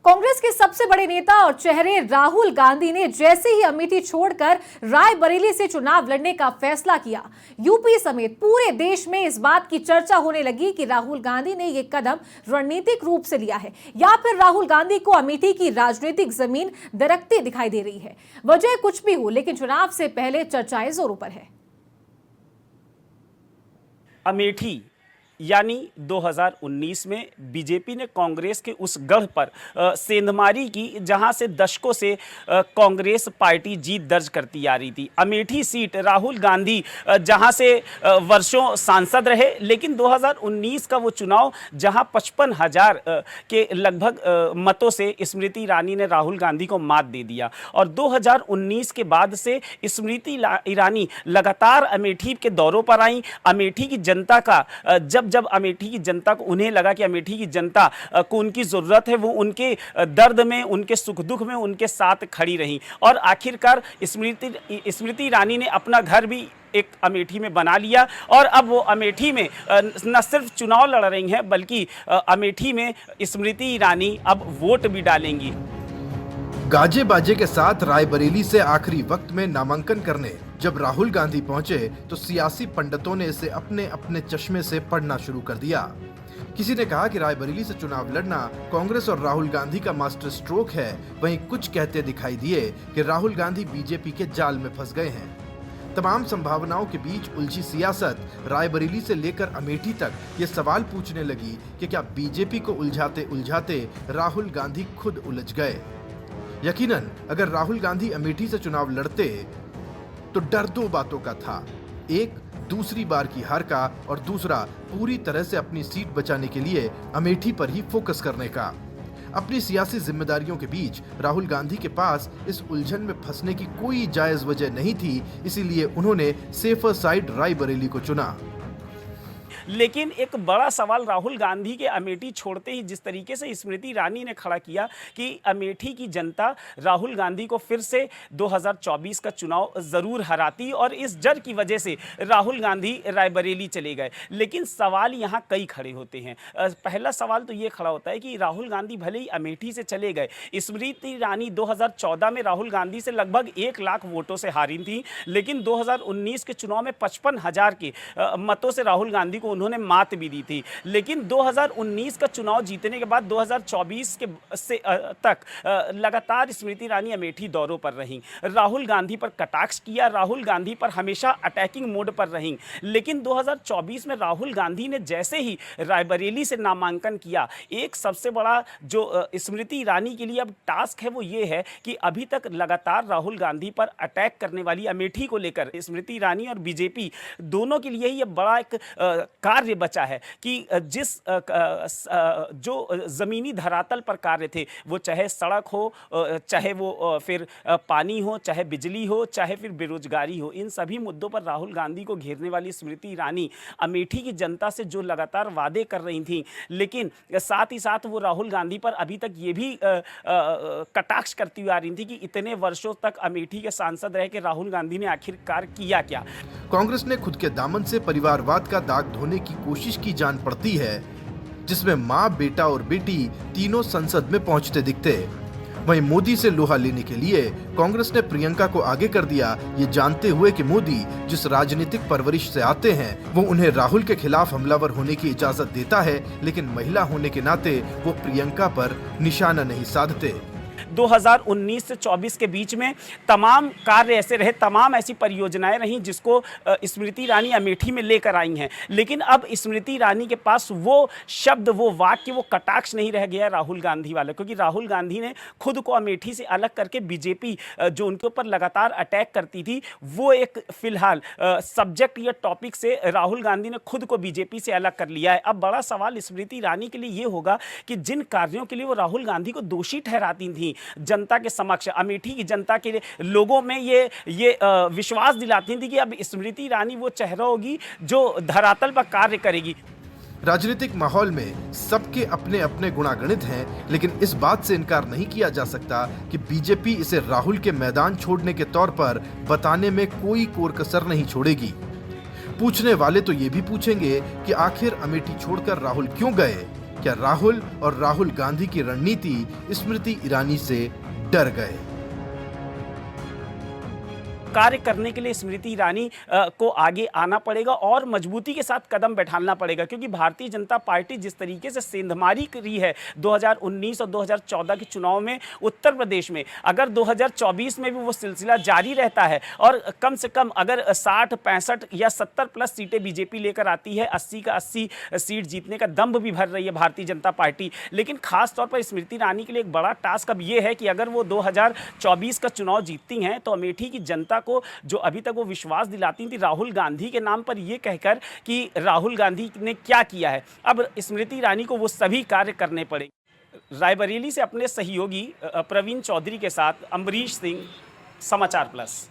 कांग्रेस के सबसे बड़े नेता और चेहरे राहुल गांधी ने जैसे ही अमेठी छोड़कर रायबरेली से चुनाव लड़ने का फैसला किया, यूपी समेत पूरे देश में इस बात की चर्चा होने लगी कि राहुल गांधी ने यह कदम रणनीतिक रूप से लिया है या फिर राहुल गांधी को अमेठी की राजनीतिक जमीन दरकती दिखाई दे रही है। वजह कुछ भी हो, लेकिन चुनाव से पहले चर्चाएं जोरों पर है। अमेठी यानी 2019 में बीजेपी ने कांग्रेस के उस गढ़ पर सेंधमारी की जहां से दशकों से कांग्रेस पार्टी जीत दर्ज करती आ रही थी। अमेठी सीट राहुल गांधी जहां से वर्षों सांसद रहे, लेकिन 2019 का वो चुनाव जहां 55,000 के लगभग मतों से स्मृति ईरानी ने राहुल गांधी को मात दे दिया। और 2019 के बाद से स्मृति ईरानी लगातार अमेठी के दौरों पर आई। अमेठी की जनता का जब अमेठी की जनता को उन्हें लगा कि अमेठी की जनता को उनकी ज़रूरत है, वो उनके दर्द में, उनके सुख दुख में उनके साथ खड़ी रहीं। और आखिरकार स्मृति ईरानी ने अपना घर भी एक अमेठी में बना लिया और अब वो अमेठी में न सिर्फ चुनाव लड़ रही हैं, बल्कि अमेठी में स्मृति ईरानी अब वोट भी डालेंगी। गाजे बाजे के साथ रायबरेली से आखिरी वक्त में नामांकन करने जब राहुल गांधी पहुंचे तो सियासी पंडितों ने इसे अपने अपने चश्मे से पढ़ना शुरू कर दिया। किसी ने कहा कि रायबरेली से चुनाव लड़ना कांग्रेस और राहुल गांधी का मास्टर स्ट्रोक है। वहीं कुछ कहते दिखाई दिए कि राहुल गांधी बीजेपी के जाल में फंस गए हैं। तमाम संभावनाओं के बीच उलझी सियासत रायबरेली से लेकर अमेठी तक ये सवाल पूछने लगी कि क्या बीजेपी को उलझाते उलझाते राहुल गांधी खुद उलझ गए। यकीनन अगर राहुल गांधी अमेठी से चुनाव लड़ते तो डर दो बातों का था, एक दूसरी बार की हार का और दूसरा पूरी तरह से अपनी सीट बचाने के लिए अमेठी पर ही फोकस करने का। अपनी सियासी जिम्मेदारियों के बीच राहुल गांधी के पास इस उलझन में फंसने की कोई जायज वजह नहीं थी, इसीलिए उन्होंने सेफर साइड रायबरेली को चुना। लेकिन एक बड़ा सवाल राहुल गांधी के अमेठी छोड़ते ही जिस तरीके से स्मृति ईरानी ने खड़ा किया कि अमेठी की जनता राहुल गांधी को फिर से 2024 का चुनाव जरूर हराती और इस डर की वजह से राहुल गांधी रायबरेली चले गए। लेकिन सवाल यहाँ कई खड़े होते हैं। पहला सवाल तो ये खड़ा होता है कि राहुल गांधी भले ही अमेठी से चले गए, स्मृति ईरानी 2014 में राहुल गांधी से लगभग 1 लाख वोटों से हारी थी, लेकिन 2019 के चुनाव में 55,000 के मतों से राहुल गांधी को उन्होंने मात भी दी थी। लेकिन 2019 का चुनाव जीतने के बाद 2024 के तक लगातार स्मृति ईरानी अमेठी दौरों पर रहीं, राहुल गांधी पर कटाक्ष किया, राहुल गांधी पर हमेशा अटैकिंग मोड पर रहीं। लेकिन 2024 में राहुल गांधी ने जैसे ही रायबरेली से नामांकन किया, एक सबसे बड़ा जो स्मृति ईरानी के लिए अब टास्क है वो ये है कि अभी तक लगातार राहुल गांधी पर अटैक करने वाली अमेठी को लेकर स्मृति ईरानी और बीजेपी दोनों के लिए ये बड़ा एक कार्य बचा है कि जिस जो जमीनी धरातल पर कार्य थे, वो चाहे सड़क हो, चाहे वो फिर पानी हो, चाहे बिजली हो, चाहे फिर बेरोजगारी हो, इन सभी मुद्दों पर राहुल गांधी को घेरने वाली स्मृति ईरानी अमेठी की जनता से जो लगातार वादे कर रही थी, लेकिन साथ ही साथ वो राहुल गांधी पर अभी तक ये भी कटाक्ष करती हुई आ रही थी कि इतने वर्षों तक अमेठी के सांसद रह के राहुल गांधी ने आखिरकार किया क्या। कांग्रेस ने खुद के दामन से परिवारवाद का दाग धोने की कोशिश की जान पड़ती है, जिसमें मां, बेटा और बेटी तीनों संसद में पहुंचते दिखते। वहीं मोदी से लोहा लेने के लिए कांग्रेस ने प्रियंका को आगे कर दिया, ये जानते हुए कि मोदी जिस राजनीतिक परवरिश से आते हैं वो उन्हें राहुल के खिलाफ हमलावर होने की इजाजत देता है, लेकिन महिला होने के नाते वो प्रियंका पर निशाना नहीं साधते। 2019 से 24 के बीच में तमाम कार्य ऐसे रहे, तमाम ऐसी परियोजनाएं रहीं जिसको स्मृति ईरानी अमेठी में लेकर आई हैं। लेकिन अब स्मृति ईरानी के पास वो शब्द, वो वाक्य, वो कटाक्ष नहीं रह गया राहुल गांधी वाला, क्योंकि राहुल गांधी ने खुद को अमेठी से अलग करके बीजेपी जो उनके ऊपर लगातार अटैक करती थी, वो एक फिलहाल सब्जेक्ट या टॉपिक से राहुल गांधी ने खुद को बीजेपी से अलग कर लिया है। अब बड़ा सवाल स्मृति ईरानी के लिए ये होगा कि जिन कार्यों के लिए वो राहुल गांधी को दोषी ठहराती थी जनता के समक्ष, अमेठी की जनता के लोगों में ये विश्वास दिलाती थी कि अब स्मृति ईरानी वो चेहरा होगी जो धरातल पर कार्य करेगी। राजनीतिक माहौल में सबके अपने अपने गुणागणित हैं, लेकिन इस बात से इनकार नहीं किया जा सकता कि बीजेपी इसे राहुल के मैदान छोड़ने के तौर पर बताने में कोई कोर कसर नहीं छोड़ेगी। पूछने वाले तो ये भी पूछेंगे कि आखिर अमेठी छोड़कर राहुल क्यों गए। क्या राहुल और राहुल गांधी की रणनीति स्मृति ईरानी से डर गए? कार्य करने के लिए स्मृति ईरानी को आगे आना पड़ेगा और मजबूती के साथ कदम बैठाना पड़ेगा, क्योंकि भारतीय जनता पार्टी जिस तरीके से सेंधमारी करी है 2019 और 2014 के चुनाव में उत्तर प्रदेश में, अगर 2024 में भी वो सिलसिला जारी रहता है और कम से कम अगर 60, 65 या 70 प्लस सीटें बीजेपी लेकर आती है, 80 का 80 सीट जीतने का दम्भ भी भर रही है भारतीय जनता पार्टी। लेकिन खास तौर पर स्मृति ईरानी के लिए एक बड़ा टास्क अब ये है कि अगर वो 2024 का चुनाव जीतती हैं तो अमेठी की जनता को जो अभी तक वो विश्वास दिलाती थी राहुल गांधी के नाम पर, ये कहकर कि राहुल गांधी ने क्या किया है, अब स्मृति ईरानी को वो सभी कार्य करने पड़ेंगे। रायबरेली से अपने सहयोगी प्रवीण चौधरी के साथ अम्बरीश सिंह, समाचार प्लस।